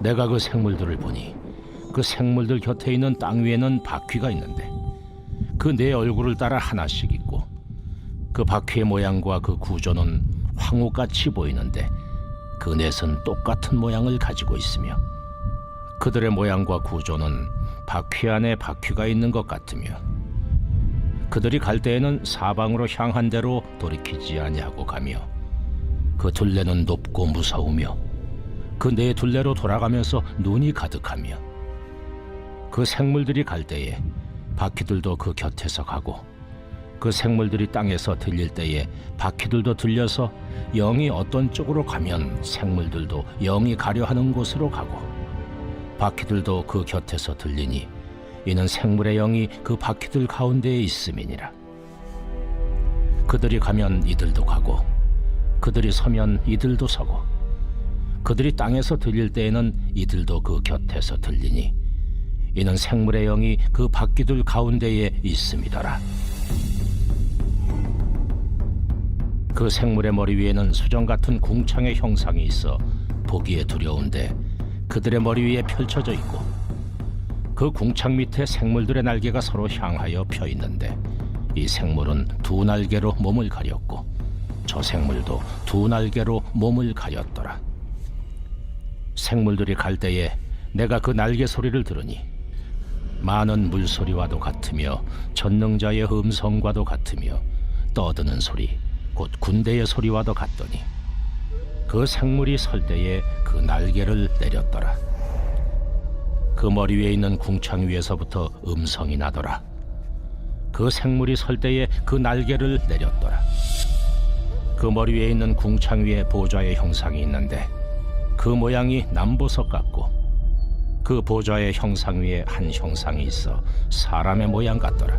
내가 그 생물들을 보니 그 생물들 곁에 있는 땅 위에는 바퀴가 있는데 그 네 얼굴을 따라 하나씩 있고 그 바퀴의 모양과 그 구조는 황후같이 보이는데 그 넷은 똑같은 모양을 가지고 있으며 그들의 모양과 구조는 바퀴 안에 바퀴가 있는 것 같으며 그들이 갈 때에는 사방으로 향한 대로 돌이키지 아니하고 가며 그 둘레는 높고 무서우며 그 네 둘레로 돌아가면서 눈이 가득하며 그 생물들이 갈 때에 바퀴들도 그 곁에서 가고 그 생물들이 땅에서 들릴 때에 바퀴들도 들려서 영이 어떤 쪽으로 가면 생물들도 영이 가려 하는 곳으로 가고 바퀴들도 그 곁에서 들리니 이는 생물의 영이 그 바퀴들 가운데에 있음이니라. 그들이 가면 이들도 가고 그들이 서면 이들도 서고 그들이 땅에서 들릴 때에는 이들도 그 곁에서 들리니 이는 생물의 영이 그 바퀴들 가운데에 있음이더라. 그 생물의 머리 위에는 수정 같은 궁창의 형상이 있어 보기에 두려운데 그들의 머리 위에 펼쳐져 있고 그 궁창 밑에 생물들의 날개가 서로 향하여 펴 있는데 이 생물은 두 날개로 몸을 가렸고 저 생물도 두 날개로 몸을 가렸더라. 생물들이 갈 때에 내가 그 날개 소리를 들으니 많은 물소리와도 같으며 전능자의 음성과도 같으며 떠드는 소리 곧 군대의 소리와도 같더니 그 생물이 설 때에 그 날개를 내렸더라. 그 머리 위에 있는 궁창 위에서부터 음성이 나더라. 그 생물이 설 때에 그 날개를 내렸더라. 그 머리 위에 있는 궁창 위에 보좌의 형상이 있는데 그 모양이 남보석 같고 그 보좌의 형상 위에 한 형상이 있어 사람의 모양 같더라.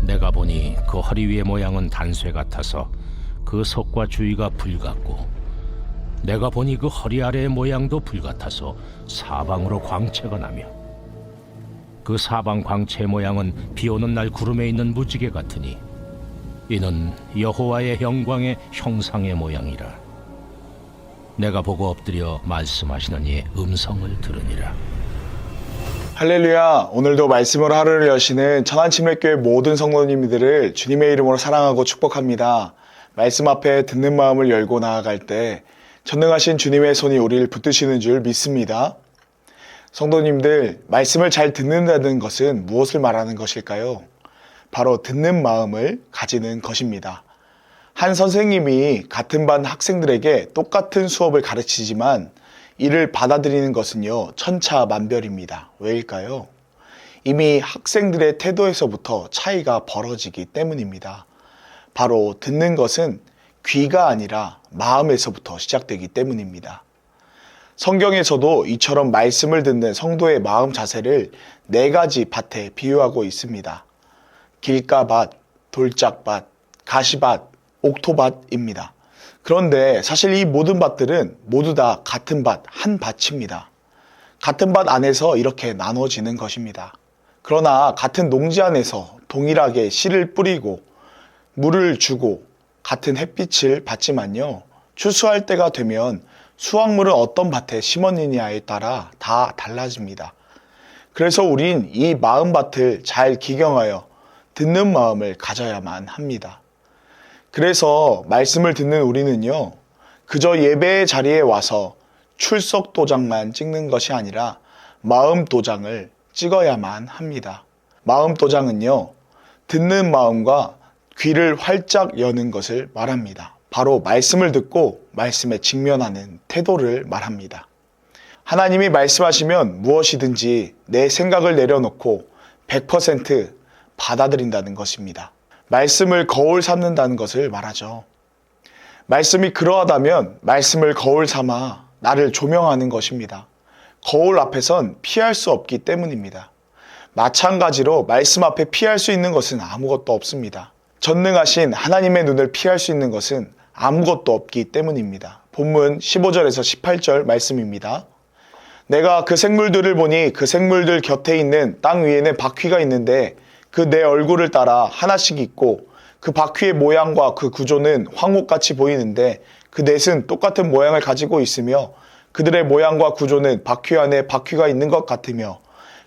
내가 보니 그 허리 위의 모양은 단쇠 같아서 그 속과 주위가 불 같고 내가 보니 그 허리 아래의 모양도 불 같아서 사방으로 광채가 나며 그 사방 광채의 모양은 비 오는 날 구름에 있는 무지개 같으니 이는 여호와의 영광의 형상의 모양이라. 내가 보고 엎드려 말씀하시는 이의 음성을 들으니라. 할렐루야. 오늘도 말씀으로 하루를 여시는 천안침례교회 모든 성도님들을 주님의 이름으로 사랑하고 축복합니다. 말씀 앞에 듣는 마음을 열고 나아갈 때 전능하신 주님의 손이 우리를 붙드시는 줄 믿습니다. 성도님들, 말씀을 잘 듣는다는 것은 무엇을 말하는 것일까요? 바로 듣는 마음을 가지는 것입니다. 한 선생님이 같은 반 학생들에게 똑같은 수업을 가르치지만 이를 받아들이는 것은요, 천차만별입니다. 왜일까요? 이미 학생들의 태도에서부터 차이가 벌어지기 때문입니다. 바로 듣는 것은 귀가 아니라 마음에서부터 시작되기 때문입니다. 성경에서도 이처럼 말씀을 듣는 성도의 마음 자세를 4가지 밭에 비유하고 있습니다. 길가밭, 돌짝밭, 가시밭, 옥토밭입니다. 그런데 사실 이 모든 밭들은 모두 다 같은 밭, 한 밭입니다. 같은 밭 안에서 이렇게 나눠지는 것입니다. 그러나 같은 농지 안에서 동일하게 씨를 뿌리고 물을 주고 같은 햇빛을 받지만요, 추수할 때가 되면 수확물은 어떤 밭에 심었느냐에 따라 다 달라집니다. 그래서 우린 이 마음밭을 잘 기경하여 듣는 마음을 가져야만 합니다. 그래서 말씀을 듣는 우리는요, 그저 예배의 자리에 와서 출석 도장만 찍는 것이 아니라 마음 도장을 찍어야만 합니다. 마음 도장은요, 듣는 마음과 귀를 활짝 여는 것을 말합니다. 바로 말씀을 듣고 말씀에 직면하는 태도를 말합니다. 하나님이 말씀하시면 무엇이든지 내 생각을 내려놓고 100% 받아들인다는 것입니다. 말씀을 거울 삼는다는 것을 말하죠. 말씀이 그러하다면 말씀을 거울 삼아 나를 조명하는 것입니다. 거울 앞에선 피할 수 없기 때문입니다. 마찬가지로 말씀 앞에 피할 수 있는 것은 아무것도 없습니다. 전능하신 하나님의 눈을 피할 수 있는 것은 아무것도 없기 때문입니다. 본문 15절에서 18절 말씀입니다. 내가 그 생물들을 보니 그 생물들 곁에 있는 땅 위에는 바퀴가 있는데 그 내 얼굴을 따라 하나씩 있고 그 바퀴의 모양과 그 구조는 황옥같이 보이는데 그 넷은 똑같은 모양을 가지고 있으며 그들의 모양과 구조는 바퀴 안에 바퀴가 있는 것 같으며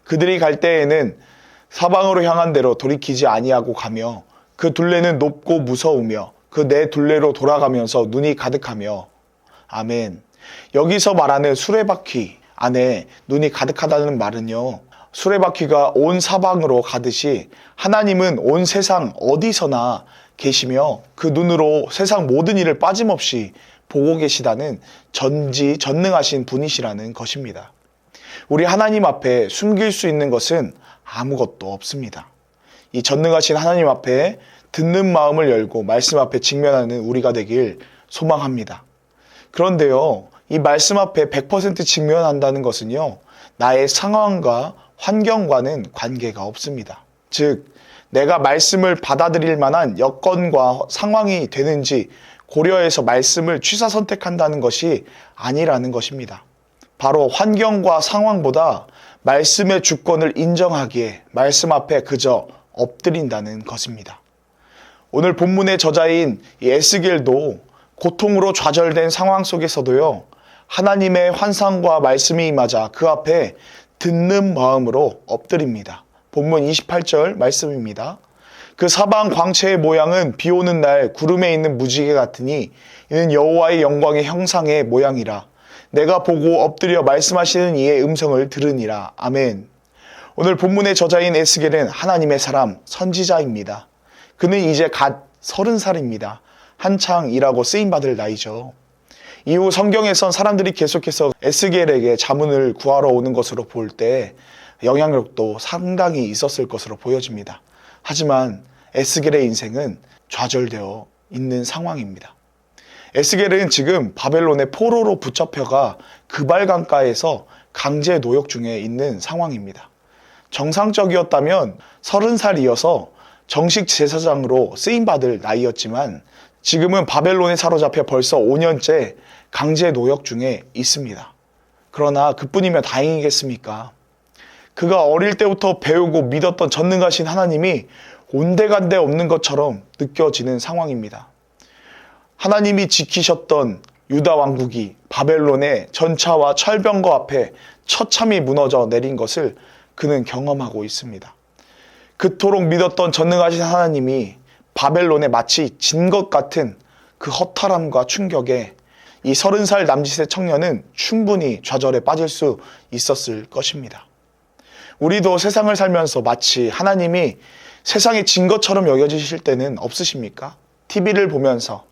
그들이 갈 때에는 사방으로 향한 대로 돌이키지 아니하고 가며 그 둘레는 높고 무서우며 그 네 둘레로 돌아가면서 눈이 가득하며. 아멘. 여기서 말하는 수레바퀴 안에 눈이 가득하다는 말은요, 수레바퀴가 온 사방으로 가듯이 하나님은 온 세상 어디서나 계시며 그 눈으로 세상 모든 일을 빠짐없이 보고 계시다는 전지전능하신 분이시라는 것입니다. 우리 하나님 앞에 숨길 수 있는 것은 아무것도 없습니다. 이 전능하신 하나님 앞에 듣는 마음을 열고 말씀 앞에 직면하는 우리가 되길 소망합니다. 그런데요, 이 말씀 앞에 100% 직면한다는 것은요, 나의 상황과 환경과는 관계가 없습니다. 즉, 내가 말씀을 받아들일 만한 여건과 상황이 되는지 고려해서 말씀을 취사 선택한다는 것이 아니라는 것입니다. 바로 환경과 상황보다 말씀의 주권을 인정하기에 말씀 앞에 그저 엎드린다는 것입니다. 오늘 본문의 저자인 이 에스겔도 고통으로 좌절된 상황 속에서도요, 하나님의 환상과 말씀이 임하자 그 앞에 듣는 마음으로 엎드립니다. 본문 28절 말씀입니다. 그 사방 광채의 모양은 비 오는 날 구름에 있는 무지개 같으니 이는 여호와의 영광의 형상의 모양이라. 내가 보고 엎드려 말씀하시는 이의 음성을 들으니라. 아멘. 오늘 본문의 저자인 에스겔은 하나님의 사람, 선지자입니다. 그는 이제 갓 30살입니다. 한창 일하고 쓰임받을 나이죠. 이후 성경에선 사람들이 계속해서 에스겔에게 자문을 구하러 오는 것으로 볼 때 영향력도 상당히 있었을 것으로 보여집니다. 하지만 에스겔의 인생은 좌절되어 있는 상황입니다. 에스겔은 지금 바벨론의 포로로 붙잡혀가 그발강가에서 강제 노역 중에 있는 상황입니다. 정상적이었다면 30살이어서 정식 제사장으로 쓰임받을 나이였지만 지금은 바벨론에 사로잡혀 벌써 5년째 강제 노역 중에 있습니다. 그러나 그뿐이면 다행이겠습니까? 그가 어릴 때부터 배우고 믿었던 전능하신 하나님이 온데간데 없는 것처럼 느껴지는 상황입니다. 하나님이 지키셨던 유다 왕국이 바벨론의 전차와 철병거 앞에 처참히 무너져 내린 것을 그는 경험하고 있습니다. 그토록 믿었던 전능하신 하나님이 바벨론에 마치 진 것 같은 그 허탈함과 충격에 이 30살 남짓의 청년은 충분히 좌절에 빠질 수 있었을 것입니다. 우리도 세상을 살면서 마치 하나님이 세상에 진 것처럼 여겨지실 때는 없으십니까? TV를 보면서,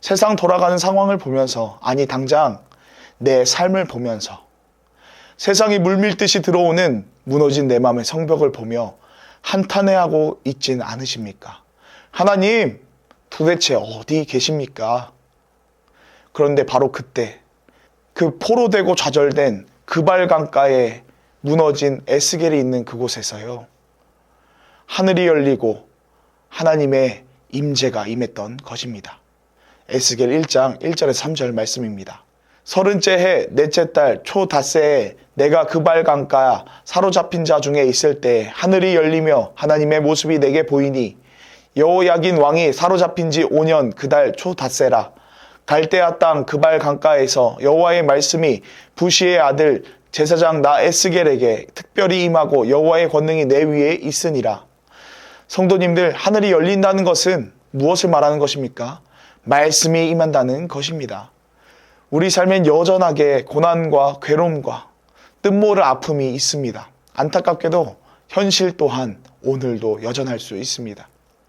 세상 돌아가는 상황을 보면서, 아니 당장 내 삶을 보면서 세상이 물밀듯이 들어오는 무너진 내 마음의 성벽을 보며 한탄해하고 있진 않으십니까? 하나님, 도대체 어디 계십니까? 그런데 바로 그때 그 포로되고 좌절된 그발강가에 무너진 에스겔이 있는 그곳에서요, 하늘이 열리고 하나님의 임재가 임했던 것입니다. 에스겔 1장 1절에서 3절 말씀입니다. 30째 해 넷째 달 초닷새에 내가 그발강가 사로잡힌 자 중에 있을 때 하늘이 열리며 하나님의 모습이 내게 보이니 여호야긴 왕이 사로잡힌 지 5년 그 달 초닷새라. 갈대아 땅 그발강가에서 여호와의 말씀이 부시의 아들 제사장 나 에스겔에게 특별히 임하고 여호와의 권능이 내 위에 있으니라. 성도님들, 하늘이 열린다는 것은 무엇을 말하는 것입니까? 말씀이 임한다는 것입니다. 우리 삶엔 여전하게 고난과 괴로움과 뜻모를 아픔이 있습니다. 안타깝게도 현실 또한 오늘도 여전할 수 있습니다.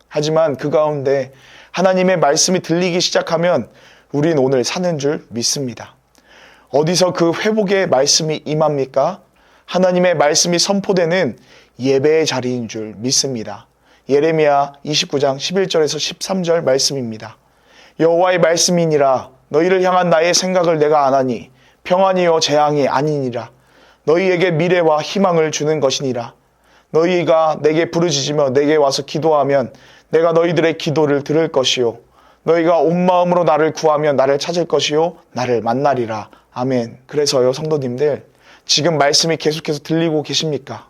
하지만 그 가운데 하나님의 말씀이 들리기 시작하면 우린 오늘 사는 줄 믿습니다. 어디서 그 회복의 말씀이 임합니까? 하나님의 말씀이 선포되는 예배의 자리인 줄 믿습니다. 예레미야 29장 11절에서 13절 말씀입니다. 여호와의 말씀이니라. 너희를 향한 나의 생각을 내가 아나니 평안이요 재앙이 아니니라. 너희에게 미래와 희망을 주는 것이니라. 너희가 내게 부르짖으며 내게 와서 기도하면 내가 너희들의 기도를 들을 것이요 너희가 온 마음으로 나를 구하면 나를 찾을 것이요 나를 만나리라. 아멘. 그래서요, 성도님들, 지금 말씀이 계속해서 들리고 계십니까?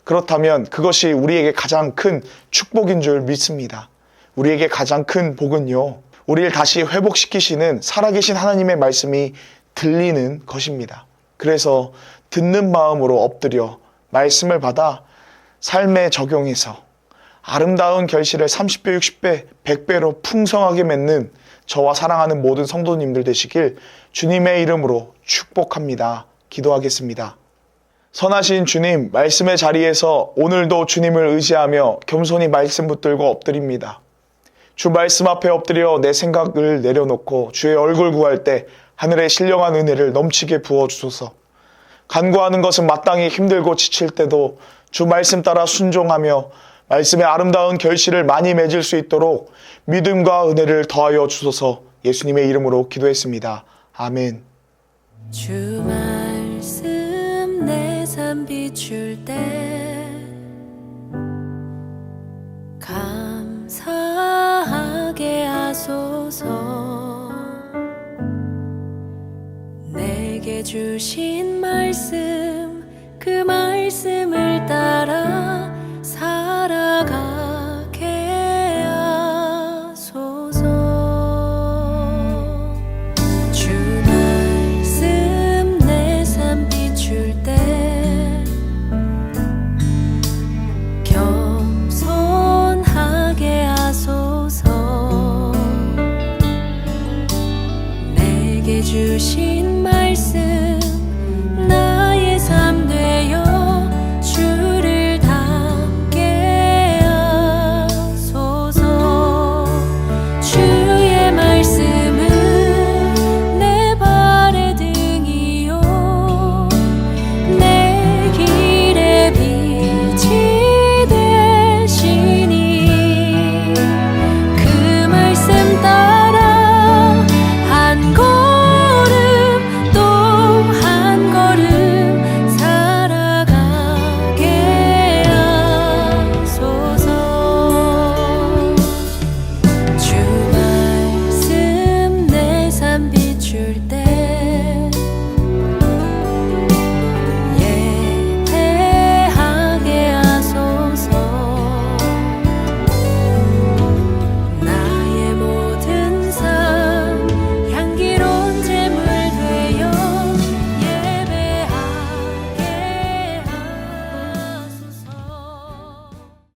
그렇다면 그것이 우리에게 가장 큰 축복인 줄 믿습니다. 우리에게 가장 큰 복은요, 우리를 다시 회복시키시는 살아계신 하나님의 말씀이 들리는 것입니다. 그래서 듣는 마음으로 엎드려 말씀을 받아 삶에 적용해서 아름다운 결실을 30배, 60배, 100배로 풍성하게 맺는 저와 사랑하는 모든 성도님들 되시길 주님의 이름으로 축복합니다. 기도하겠습니다. 선하신 주님, 말씀의 자리에서 오늘도 주님을 의지하며 겸손히 말씀 붙들고 엎드립니다. 주 말씀 앞에 엎드려 내 생각을 내려놓고 주의 얼굴 구할 때 하늘의 신령한 은혜를 넘치게 부어주소서. 간구하는 것은 마땅히 힘들고 지칠 때도 주 말씀 따라 순종하며 말씀의 아름다운 결실을 많이 맺을 수 있도록 믿음과 은혜를 더하여 주소서. 예수님의 이름으로 기도했습니다. 아멘. 주 말씀 내 삶 비출 때 감사하게 하소서. 내게 주신 말씀 그 말씀을 따라 살아가게 하소서. 주 말씀 내 삶 비출 때 겸손하게 하소서. 내게 주신